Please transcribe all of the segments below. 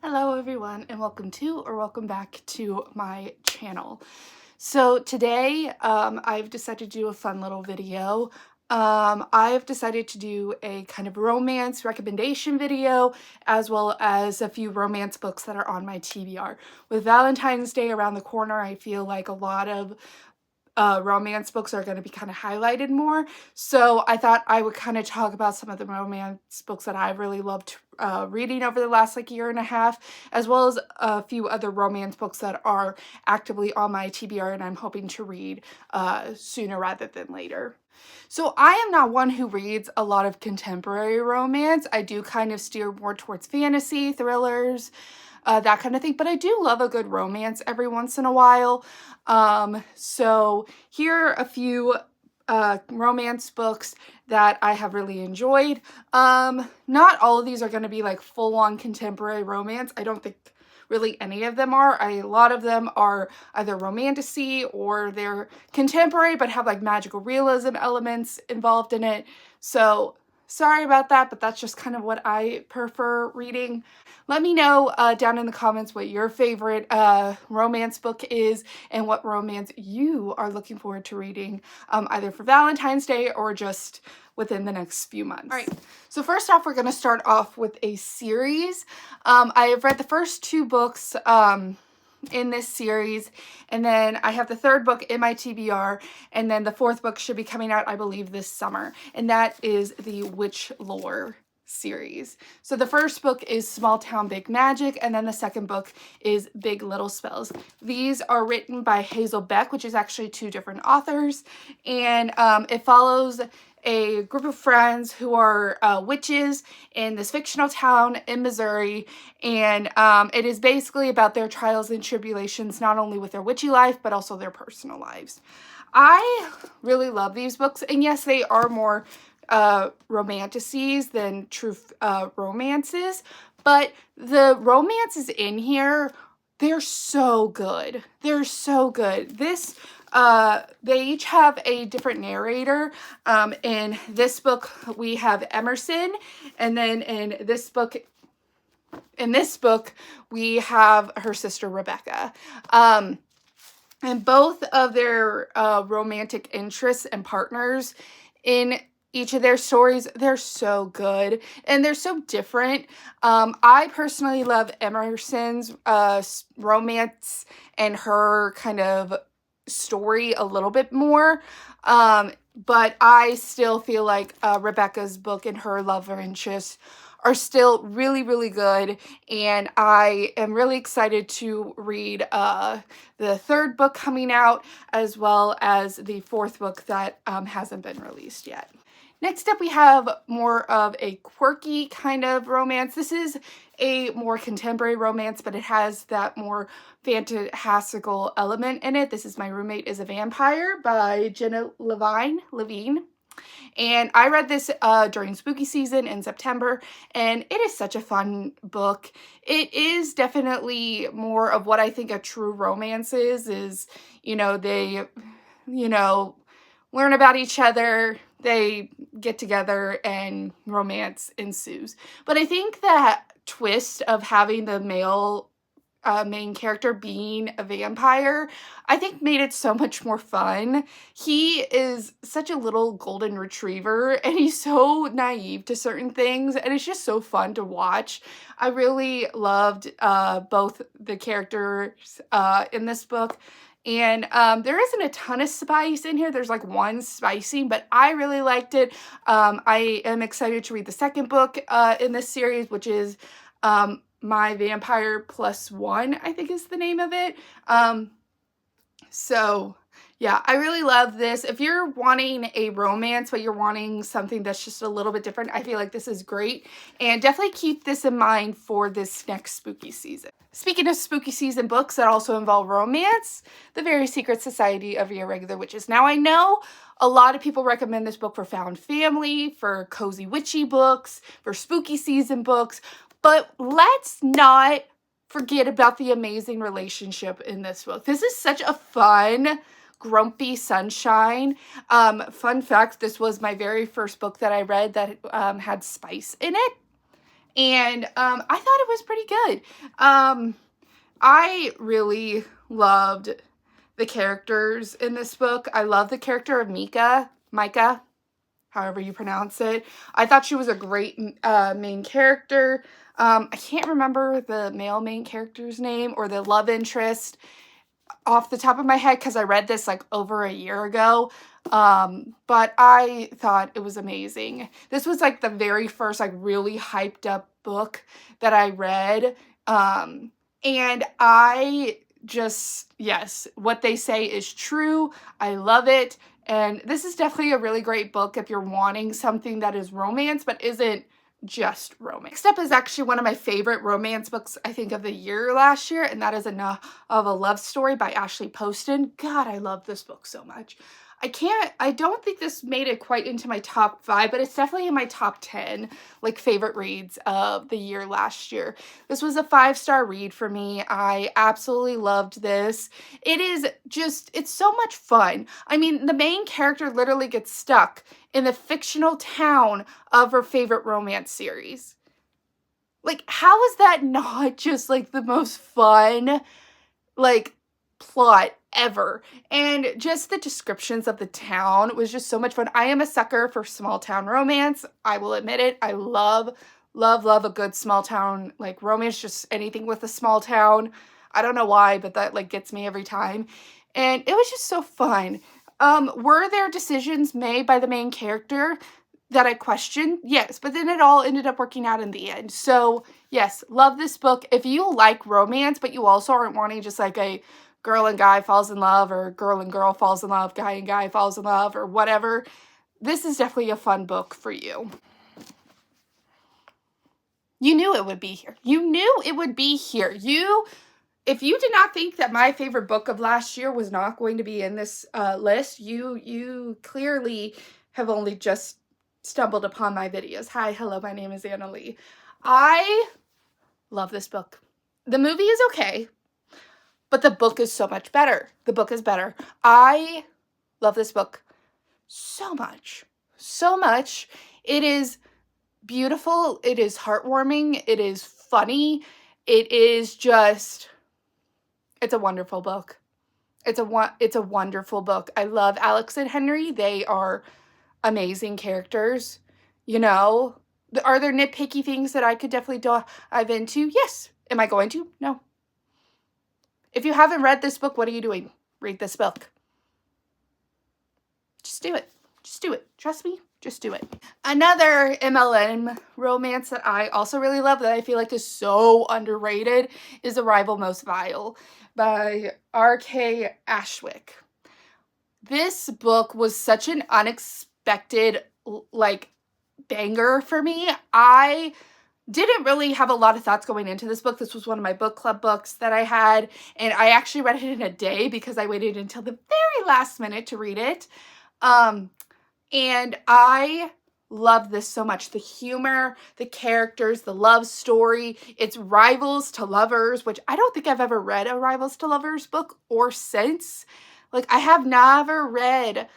Hello everyone, and welcome back to my channel. So today I've decided to do a fun little video. I've decided to do a kind of romance recommendation video, as well as a few romance books that are on my TBR. With Valentine's Day around the corner, I feel like a lot of romance books are going to be kind of highlighted more. So I thought I would kind of talk about some of the romance books that I've really loved reading over the last year and a half, as well as a few other romance books that are actively on my TBR and I'm hoping to read sooner rather than later. So I am not one who reads a lot of contemporary romance. I do kind of steer more towards fantasy, thrillers, that kind of thing. But I do love a good romance every once in a while. So here are a few romance books that I have really enjoyed. Not all of these are going to be like full-on contemporary romance. I don't think really any of them are. A lot of them are either romantasy or they're contemporary but have like magical realism elements involved in it. So sorry about that, but that's just kind of what I prefer reading. Let me know down in the comments what your favorite romance book is and what romance you are looking forward to reading, either for Valentine's Day or just within the next few months. All right, so first off, we're going to start off with a series. I have read the first two books in this series, and then I have the third book in my TBR, and then the fourth book should be coming out, I believe, this summer, and that is the Witch Lore series. So the first book is Small Town Big Magic, and then the second book is Big Little Spells. These are written by Hazel Beck, which is actually two different authors, and it follows a group of friends who are witches in this fictional town in Missouri, and it is basically about their trials and tribulations, not only with their witchy life, but also their personal lives. I really love these books, and yes, they are more romantasies than true romances, but the romances in here, they're so good. They're so good. They each have a different narrator. In this book, we have Emerson, and then in this book, we have her sister Rebecca. And both of their romantic interests and partners in each of their stories, they're so good and they're so different. I personally love Emerson's romance and her kind of story a little bit more, but I still feel like Rebecca's book and her love interests are still really, really good, and I am really excited to read the third book coming out, as well as the fourth book that hasn't been released yet. Next up, we have more of a quirky kind of romance. This is a more contemporary romance, but it has that more fantastical element in it. This is My Roommate is a Vampire by Jenna Levine. And I read this during spooky season in September, and it is such a fun book. It is definitely more of what I think a true romance is, they, learn about each other, they get together, and romance ensues. But I think that twist of having the male main character being a vampire, I think made it so much more fun. He is such a little golden retriever, and he's so naive to certain things, and it's just so fun to watch. I really loved both the characters in this book. And there isn't a ton of spice in here. There's like one spicy, but I really liked it. I am excited to read the second book in this series, which is My Vampire Plus One, I think is the name of it. So yeah, I really love this. If you're wanting a romance, but you're wanting something that's just a little bit different, I feel like this is great. And definitely keep this in mind for this next spooky season. Speaking of spooky season books that also involve romance, The Very Secret Society of Irregular Witches. Now, I know a lot of people recommend this book for found family, for cozy witchy books, for spooky season books, but let's not forget about the amazing relationship in this book. This is such a fun, grumpy sunshine. Fun fact, this was my very first book that I read that had spice in it. And I thought it was pretty good. I really loved the characters in this book. I love the character of Micah, however you pronounce it. I thought she was a great main character. I can't remember the male main character's name or the love interest off the top of my head because I read this like over a year ago. But I thought it was amazing. This was like the very first like really hyped up book that I read. And I just, yes, what they say is true. I love it. And this is definitely a really great book if you're wanting something that is romance but isn't just romance. Next up is actually one of my favorite romance books, I think, of the year last year, and that is Enough of a Love Story by Ashley Poston. God, I love this book so much. I don't think this made it quite into my top 5, but it's definitely in my top 10, like, favorite reads of the year last year. This was a 5-star read for me. I absolutely loved this. It is just, it's so much fun. I mean, the main character literally gets stuck in the fictional town of her favorite romance series. Like, how is that not just, like, the most fun, like, plot ever? And just the descriptions of the town was just so much fun. I am a sucker for small town romance. I will admit it. I love a good small town like romance, just anything with a small town. I don't know why, but that like gets me every time. And it was just so fun. Were there decisions made by the main character that I questioned? Yes, but then it all ended up working out in the end. So yes, love this book. If you like romance, but you also aren't wanting just like a girl and guy falls in love, or girl and girl falls in love, guy and guy falls in love, or whatever, this is definitely a fun book for you. You knew it would be here. You knew it would be here. If you did not think that my favorite book of last year was not going to be in this list, you clearly have only just stumbled upon my videos. Hi, hello, my name is Anna Lee. I love this book. The movie is okay, but the book is so much better. The book is better. I love this book so much. So much. It is beautiful. It is heartwarming. It is funny. It is just, it's a wonderful book. It's a wonderful book. I love Alex and Henry. They are amazing characters. You know, are there nitpicky things that I could definitely dive into? Yes. Am I going to? No. If you haven't read this book, what are you doing? Read this book. Just do it. Just do it. Trust me. Just do it. Another MLM romance that I also really love that I feel like is so underrated is A Rival Most Vile by R.K. Ashwick. This book was such an unexpected, like, banger for me. I didn't really have a lot of thoughts going into this book. This was one of my book club books that I had, and I actually read it in a day because I waited until the very last minute to read it. And I love this so much. The humor, the characters, the love story. It's rivals to lovers, which I don't think I've ever read a rivals to lovers book or since. Like, I have never read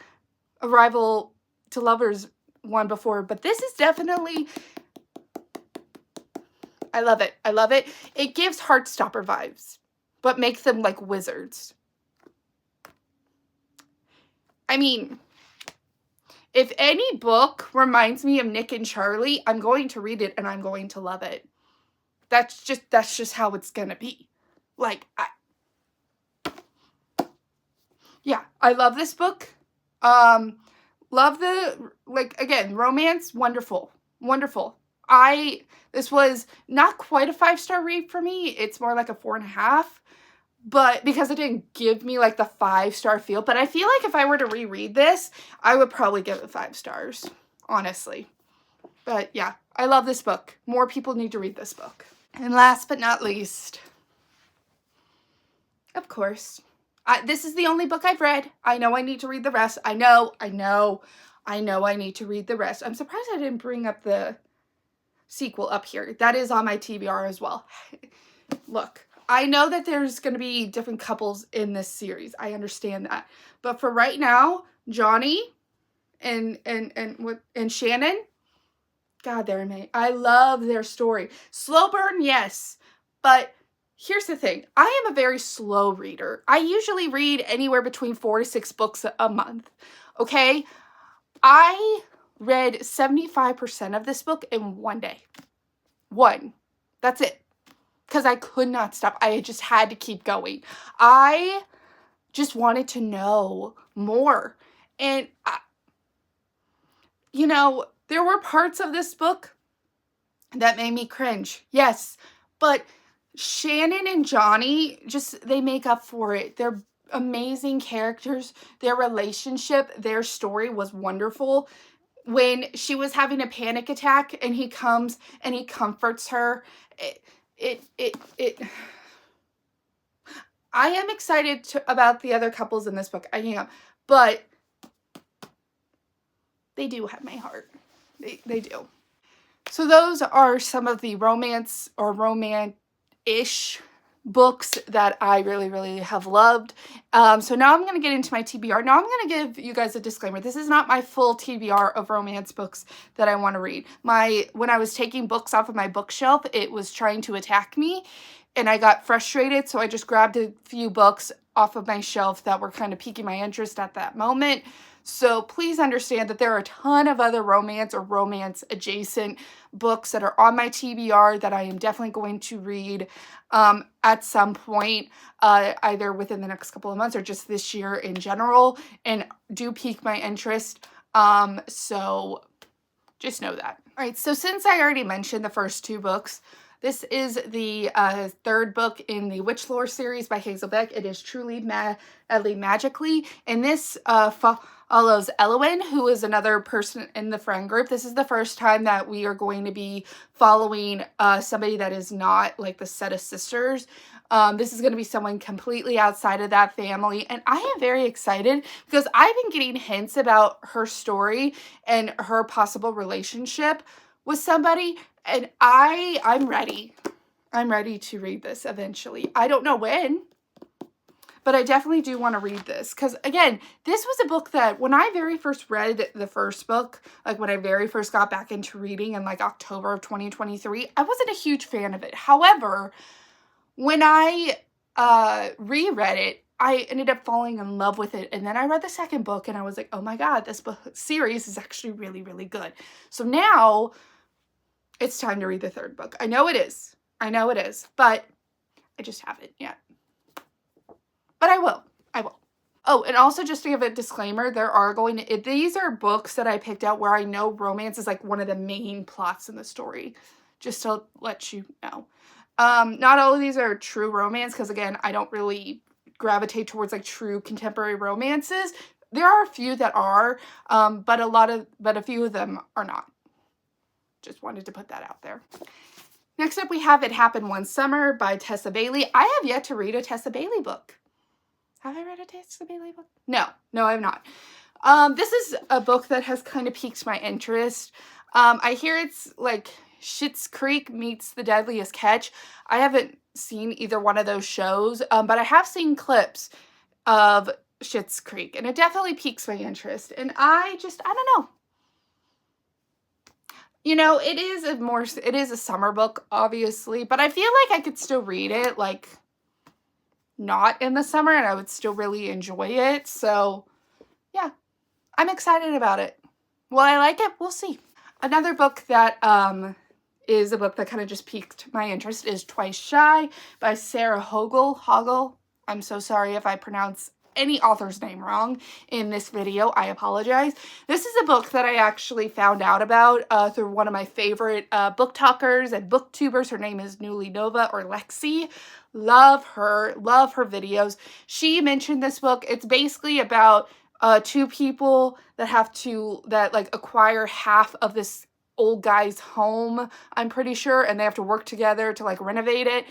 a rival to lovers one before, but this is definitely, I love it. I love it. It gives Heartstopper vibes, but makes them like wizards. I mean, if any book reminds me of Nick and Charlie, I'm going to read it and I'm going to love it. That's just how it's going to be. Like, yeah, I love this book. Love the, like, again, romance, wonderful. Wonderful. This was not quite a 5-star read for me. It's more like a 4.5. But because it didn't give me like the 5-star feel. But I feel like if I were to reread this, I would probably give it 5 stars, honestly. But yeah, I love this book. More people need to read this book. And last but not least, of course, this is the only book I've read. I know I need to read the rest. I know I need to read the rest. I'm surprised I didn't bring up the sequel up here. That is on my TBR as well. Look. I know that there's going to be different couples in this series. I understand that. But for right now, Johnny and Shannon, God, they're amazing. I love their story. Slow burn, yes. But here's the thing. I am a very slow reader. I usually read anywhere between 4 to 6 books a month. Okay? I read 75% of this book in one day. One. That's it. Because I could not stop. I just had to keep going. I just wanted to know more. And, you know, there were parts of this book that made me cringe. Yes. But Shannon and Johnny, they make up for it. They're amazing characters. Their relationship, their story was wonderful. When she was having a panic attack and he comes and he comforts her, I am excited about the other couples in this book. I am. But they do have my heart. They do. So those are some of the romance or romance-ish books that I really, really have loved. So now I'm going to get into my TBR. Now I'm going to give you guys a disclaimer. This is not my full TBR of romance books that I want to read. When I was taking books off of my bookshelf, it was trying to attack me, and I got frustrated, so I just grabbed a few books off of my shelf that were kind of piquing my interest at that moment. So please understand that there are a ton of other romance or romance adjacent books that are on my TBR that I am definitely going to read at some point, either within the next couple of months or just this year in general, and do pique my interest. So just know that. All right, so since I already mentioned the first 2 books, this is the 3rd book in the Witch Lore series by Hazel Beck. It is Truly Madly Magically, and this follows Elwyn, who is another person in the friend group. This is the first time that we are going to be following somebody that is not like the set of sisters. This is going to be someone completely outside of that family, and I am very excited because I've been getting hints about her story and her possible relationship with somebody, and I'm ready. I'm ready to read this eventually. I don't know when, but I definitely do want to read this because, again, this was a book that when I very first read the first book, like when I very first got back into reading in like October of 2023, I wasn't a huge fan of it. However, when I reread it, I ended up falling in love with it. And then I read the second book and I was like, oh my God, this book series is actually really, really good. So now it's time to read the 3rd book. I know it is. I know it is. But I just haven't yet. But I will. I will. Oh, and also just to give a disclaimer, these are books that I picked out where I know romance is like one of the main plots in the story. Just to let you know. Not all of these are true romance because, again, I don't really gravitate towards like true contemporary romances. There are a few that are, but a few of them are not. Just wanted to put that out there. Next up, we have It Happened One Summer by Tessa Bailey. I have yet to read a Tessa Bailey book. Have I read a Tessa Bailey book? No, I have not. This is a book that has kind of piqued my interest. I hear it's like Schitt's Creek meets The Deadliest Catch. I haven't seen either one of those shows, but I have seen clips of Schitt's Creek, and it definitely piques my interest. And I don't know. You know, it is a summer book, obviously, but I feel like I could still read it, like, not in the summer, and I would still really enjoy it. So, yeah, I'm excited about it. Will I like it? We'll see. Another book that is a book that kind of just piqued my interest is Twice Shy by Sarah Hogel. I'm so sorry if I pronounce any author's name wrong in this video. I apologize. This is a book that I actually found out about through one of my favorite book talkers and booktubers. Her name is Newly Nova, or Lexi. Love her videos. She mentioned this book. It's basically about 2 people that like acquire half of this old guy's home, I'm pretty sure, and they have to work together to like renovate it.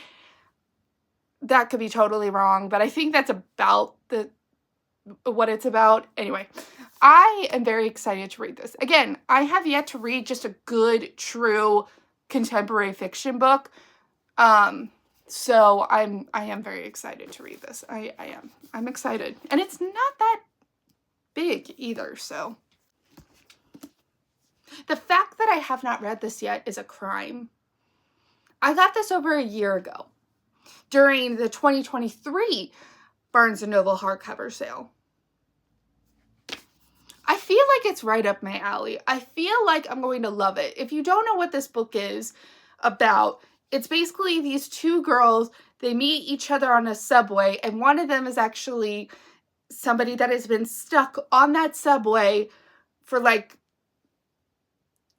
That could be totally wrong, but I think that's about what it's about. Anyway, I am very excited to read this. Again, I have yet to read just a good, true contemporary fiction book. So I am very excited to read this. I am. I'm excited. And it's not that big either, so. The fact that I have not read this yet is a crime. I got this over a year ago during the 2023 Barnes & Noble hardcover sale. I feel like it's right up my alley. I feel like I'm going to love it. If you don't know what this book is about, it's basically these two girls, they meet each other on a subway, and one of them is actually somebody that has been stuck on that subway for like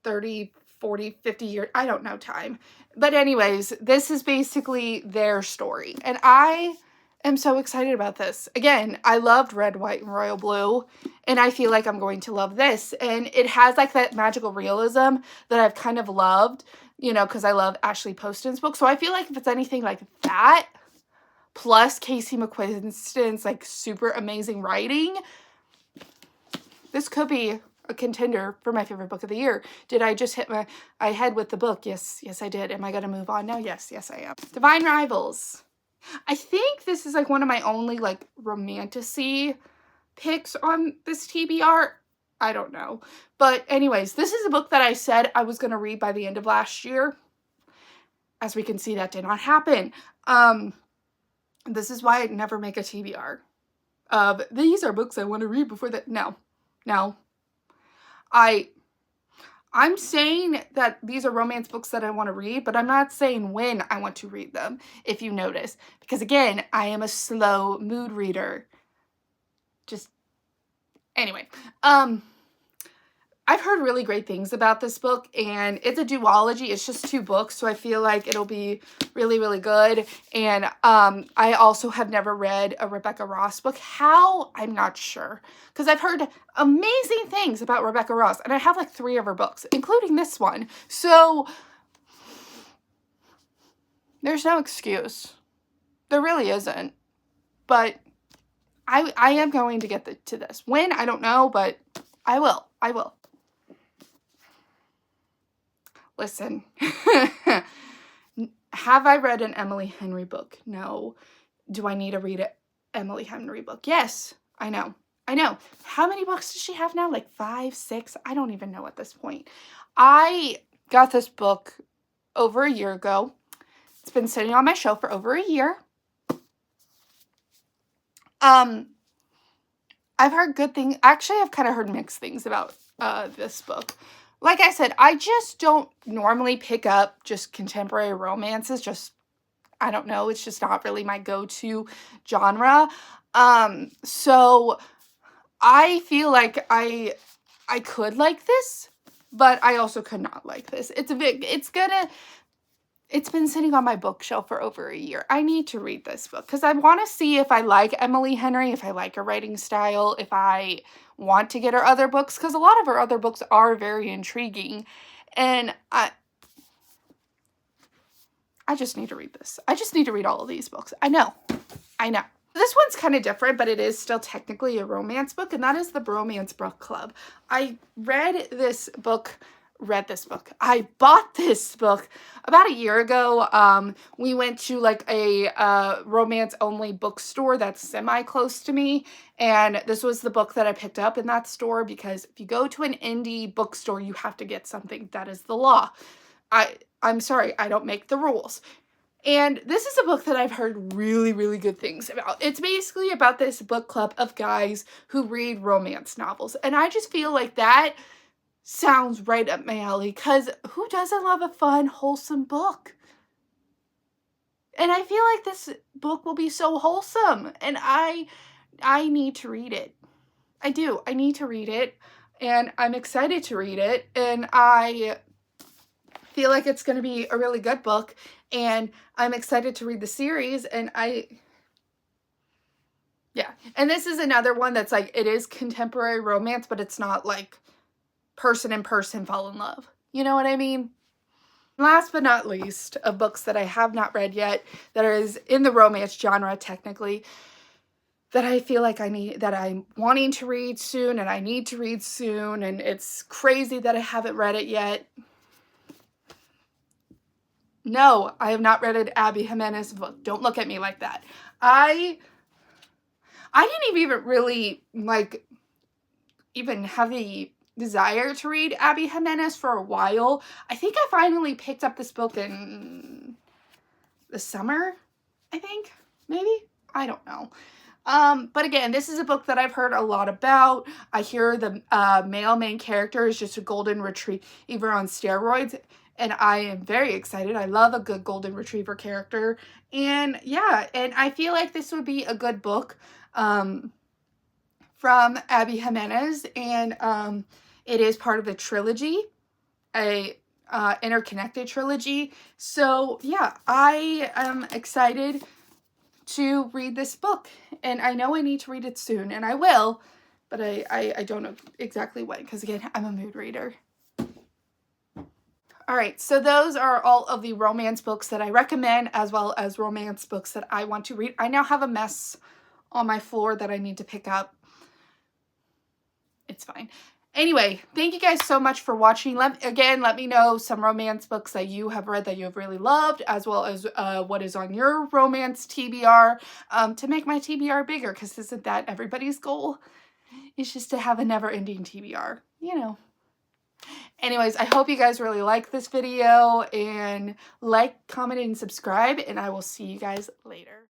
30, 40, 50 years. I don't know time. But anyways, this is basically their story. And I am so excited about this. Again, I loved Red, White, and Royal Blue, and I feel like I'm going to love this. And it has like that magical realism that I've kind of loved, you know, because I love Ashley Poston's book. So I feel like if it's anything like that, plus Casey McQuiston's like super amazing writing, this could be a contender for my favorite book of the year. Did I just hit my head with the book? Yes, I did. Am I going to move on now? Yes, I am. Divine Rivals. I think this is like one of my only like romantasy picks on this TBR. I don't know. But anyways, this is a book that I said I was going to read by the end of last year. As we can see, that did not happen. This is why I never make a TBR. These are books I want to read before that. No. I'm saying that these are romance books that I want to read, but I'm not saying when I want to read them, if you notice. Because again, I am a slow mood reader. Anyway, I've heard really great things about this book, and it's a duology. It's just 2 books, so I feel like it'll be really, really good. And I also have never read a Rebecca Ross book. How? I'm not sure. Because I've heard amazing things about Rebecca Ross, and I have like 3 of her books, including this one. So there's no excuse. There really isn't. But I am going to get to this. When? I don't know, but I will. Listen, have I read an Emily Henry book? No. Do I need to read an Emily Henry book? Yes, I know. How many books does she have now? Like 5, 6? I don't even know at this point. I got this book over a year ago. It's been sitting on my shelf for over a year. I've heard good things. Actually, I've kind of heard mixed things about this book. Like I said, I just don't normally pick up just contemporary romances. I don't know. It's just not really my go-to genre. So I feel like I could like this, but I also could not like this. It's been sitting on my bookshelf for over a year. I need to read this book because I want to see if I like Emily Henry, if I like her writing style, if I want to get her other books, because a lot of her other books are very intriguing. And I just need to read this. I just need to read all of these books. I know. This one's kind of different, but it is still technically a romance book, and that is the Bromance Book Club. I bought this book about a year ago. We went to like a romance-only bookstore that's semi-close to me, and this was the book that I picked up in that store because if you go to an indie bookstore, you have to get something. That is the law. I'm sorry, I don't make the rules. And this is a book that I've heard really, really good things about. It's basically about this book club of guys who read romance novels, and I just feel like that sounds right up my alley, because who doesn't love a fun, wholesome book? And I feel like this book will be so wholesome, and I need to read it. I do. I need to read it, and I'm excited to read it, and I feel like it's going to be a really good book, and I'm excited to read the series, and yeah. And this is another one that's like, it is contemporary romance, but it's not like person and person fall in love. You know what I mean? Last but not least, of books that I have not read yet, that is in the romance genre technically, that I feel like that I'm wanting to read soon, and I need to read soon, and it's crazy that I haven't read it yet. No, I have not read an Abby Jimenez book. Don't look at me like that. I didn't even really, like, even have the desire to read Abby Jimenez for a while. I think I finally picked up this book in the summer, I think, maybe? I don't know. But again, this is a book that I've heard a lot about. I hear the male main character is just a golden retriever on steroids, and I am very excited. I love a good golden retriever character. And yeah, and I feel like this would be a good book from Abby Jimenez, and it is part of a trilogy, a interconnected trilogy. So yeah, I am excited to read this book, and I know I need to read it soon, and I will, but I don't know exactly when, because again, I'm a mood reader. Alright, so those are all of the romance books that I recommend, as well as romance books that I want to read. I now have a mess on my floor that I need to pick up. It's fine. Anyway, thank you guys so much for watching. Let me know some romance books that you have read that you have really loved, as well as what is on your romance TBR, to make my TBR bigger, because isn't that everybody's goal? It's just to have a never-ending TBR, you know. Anyways, I hope you guys really like this video, and like, comment, and subscribe, and I will see you guys later.